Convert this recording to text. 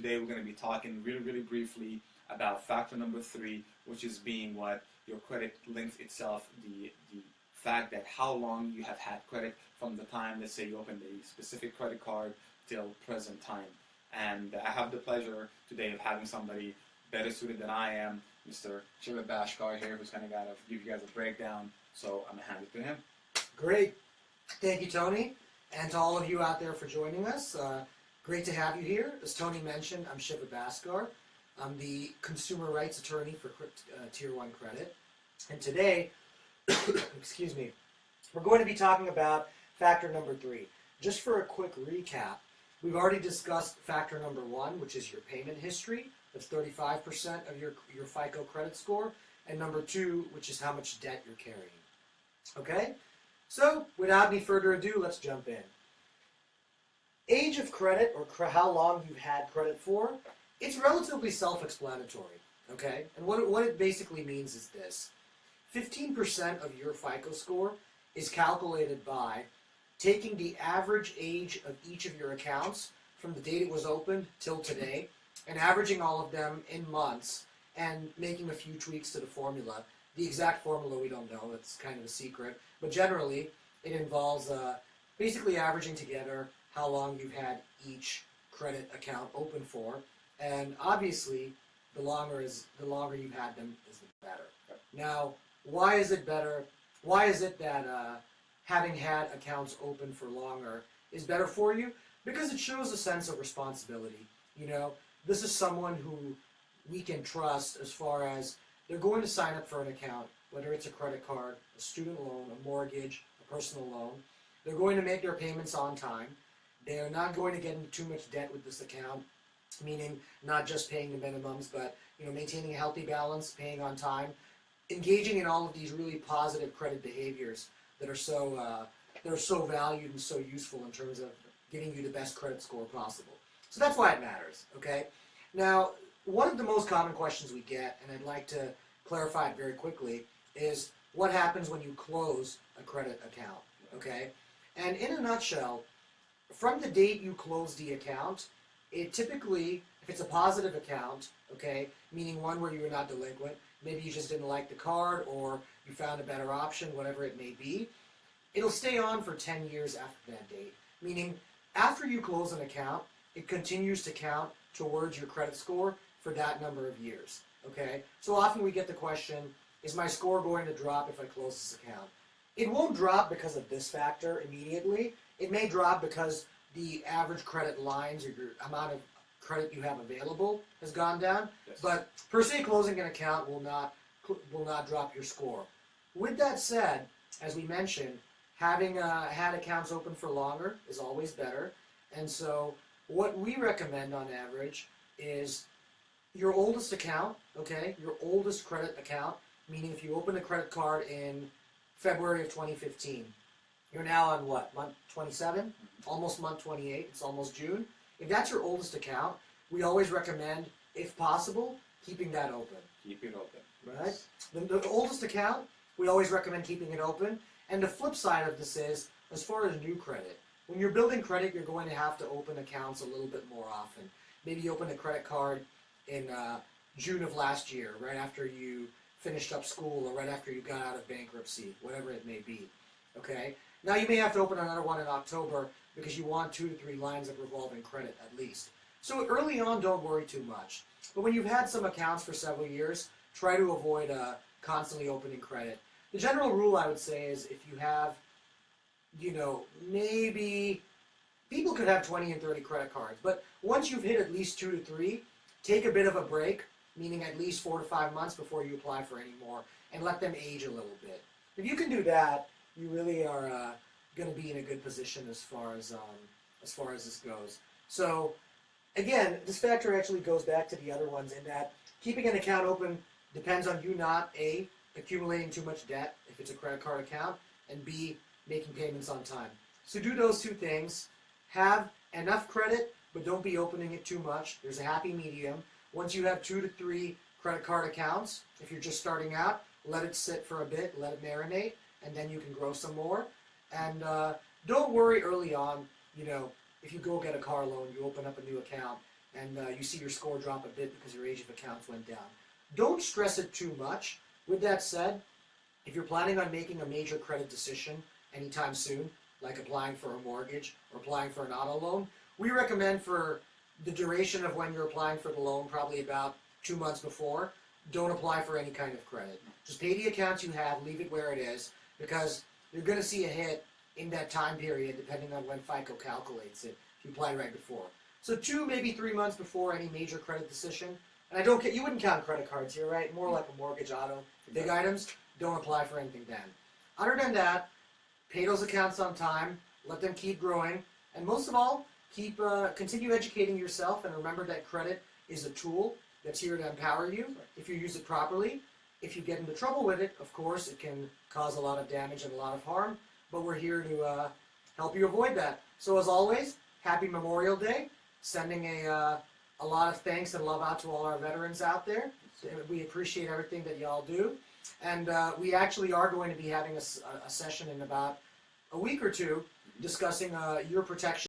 today we're going to be talking really briefly about factor number 3, which is being what your credit links itself, the fact that how long you have had credit from the time, let's say, you opened a specific credit card till present time. And I have the pleasure today of having somebody better suited than I am, Mr. Shiva Bhaskar here, who's going to give you guys a breakdown. So I'm going to hand it to him. Great. Thank you, Tony, and to all of you out there for joining us. Great to have you here. As Tony mentioned, I'm Shiva Bhaskar. I'm the consumer rights attorney for Tier 1 credit. And today, excuse me, we're going to be talking about factor number 3. Just for a quick recap, we've already discussed factor number 1, which is your payment history. That's 35% of your FICO credit score. And number 2, which is how much debt you're carrying. Okay? So, without any further ado, let's jump in. Age of credit, or how long you've had credit for, it's relatively self-explanatory, okay? And what it basically means is this. 15% of your FICO score is calculated by taking the average age of each of your accounts from the date it was opened till today, and averaging all of them in months, and making a few tweaks to the formula. The exact formula we don't know, it's kind of a secret, but generally it involves basically averaging together how long you've had each credit account open for, and obviously the longer you've had them is the better. Now, why is it better? Why is it that having had accounts open for longer is better for you? Because it shows a sense of responsibility. You know, this is someone who we can trust as far as they're going to sign up for an account, whether it's a credit card, a student loan, a mortgage, a personal loan. They're going to make their payments on time. They are not going to get into too much debt with this account, meaning not just paying the minimums, but maintaining a healthy balance, paying on time, engaging in all of these really positive credit behaviors that are so valued and so useful in terms of giving you the best credit score possible. So that's why it matters. Okay. Now, one of the most common questions we get, and I'd like to clarify it very quickly, is what happens when you close a credit account, okay? And in a nutshell, from the date you close the account, it typically, if it's a positive account, okay, meaning one where you're not delinquent, maybe you just didn't like the card or you found a better option, whatever it may be, it'll stay on for 10 years after that date. Meaning, after you close an account, it continues to count towards your credit score for that number of years, okay? So often we get the question, is my score going to drop if I close this account? It won't drop because of this factor immediately. It may drop because the average credit lines or your amount of credit you have available has gone down. Yes. But per se, closing an account will not drop your score. With that said, as we mentioned, having had accounts open for longer is always better. And so what we recommend on average is your oldest account, okay, your oldest credit account, meaning if you open a credit card in February of 2015, you're now on what, month 27? Almost month 28, it's almost June. If that's your oldest account, we always recommend, if possible, keeping that open. Keep it open. Right? The oldest account, we always recommend keeping it open. And the flip side of this is, as far as new credit, when you're building credit, you're going to have to open accounts a little bit more often. Maybe you open a credit card in June of last year, right after you finished up school or right after you got out of bankruptcy, whatever it may be. Okay? Now you may have to open another one in October because you want 2 to 3 lines of revolving credit at least. So early on, don't worry too much. But when you've had some accounts for several years, try to avoid constantly opening credit. The general rule I would say is if you have, maybe people could have 20 and 30 credit cards, but once you've hit at least 2 to 3, take a bit of a break, meaning at least 4 to 5 months before you apply for any more, and let them age a little bit. If you can do that, you really are going to be in a good position as far as this goes. So, again, this factor actually goes back to the other ones in that keeping an account open depends on you not, A, accumulating too much debt if it's a credit card account, and B, making payments on time. So do those 2 things. Have enough credit, but don't be opening it too much. There's a happy medium. Once you have 2 to 3 credit card accounts, if you're just starting out, let it sit for a bit, let it marinate, and then you can grow some more. And don't worry early on, if you go get a car loan, you open up a new account, and you see your score drop a bit because your age of accounts went down. Don't stress it too much. With that said, if you're planning on making a major credit decision anytime soon, like applying for a mortgage or applying for an auto loan, we recommend for the duration of when you're applying for the loan, probably about 2 months before, don't apply for any kind of credit. Just pay the accounts you have, leave it where it is, because you're going to see a hit in that time period depending on when FICO calculates it if you apply right before. So 2, maybe 3 months before any major credit decision. And you wouldn't count credit cards here, right? More like a mortgage, auto, big items, don't apply for anything then. Other than that, pay those accounts on time, let them keep growing, and most of all, continue educating yourself, and remember that credit is a tool that's here to empower you if you use it properly. If you get into trouble with it, of course, it can cause a lot of damage and a lot of harm, but we're here to help you avoid that. So as always, happy Memorial Day, sending a lot of thanks and love out to all our veterans out there. We appreciate everything that y'all do, and we actually are going to be having a session in about a week or two discussing your protection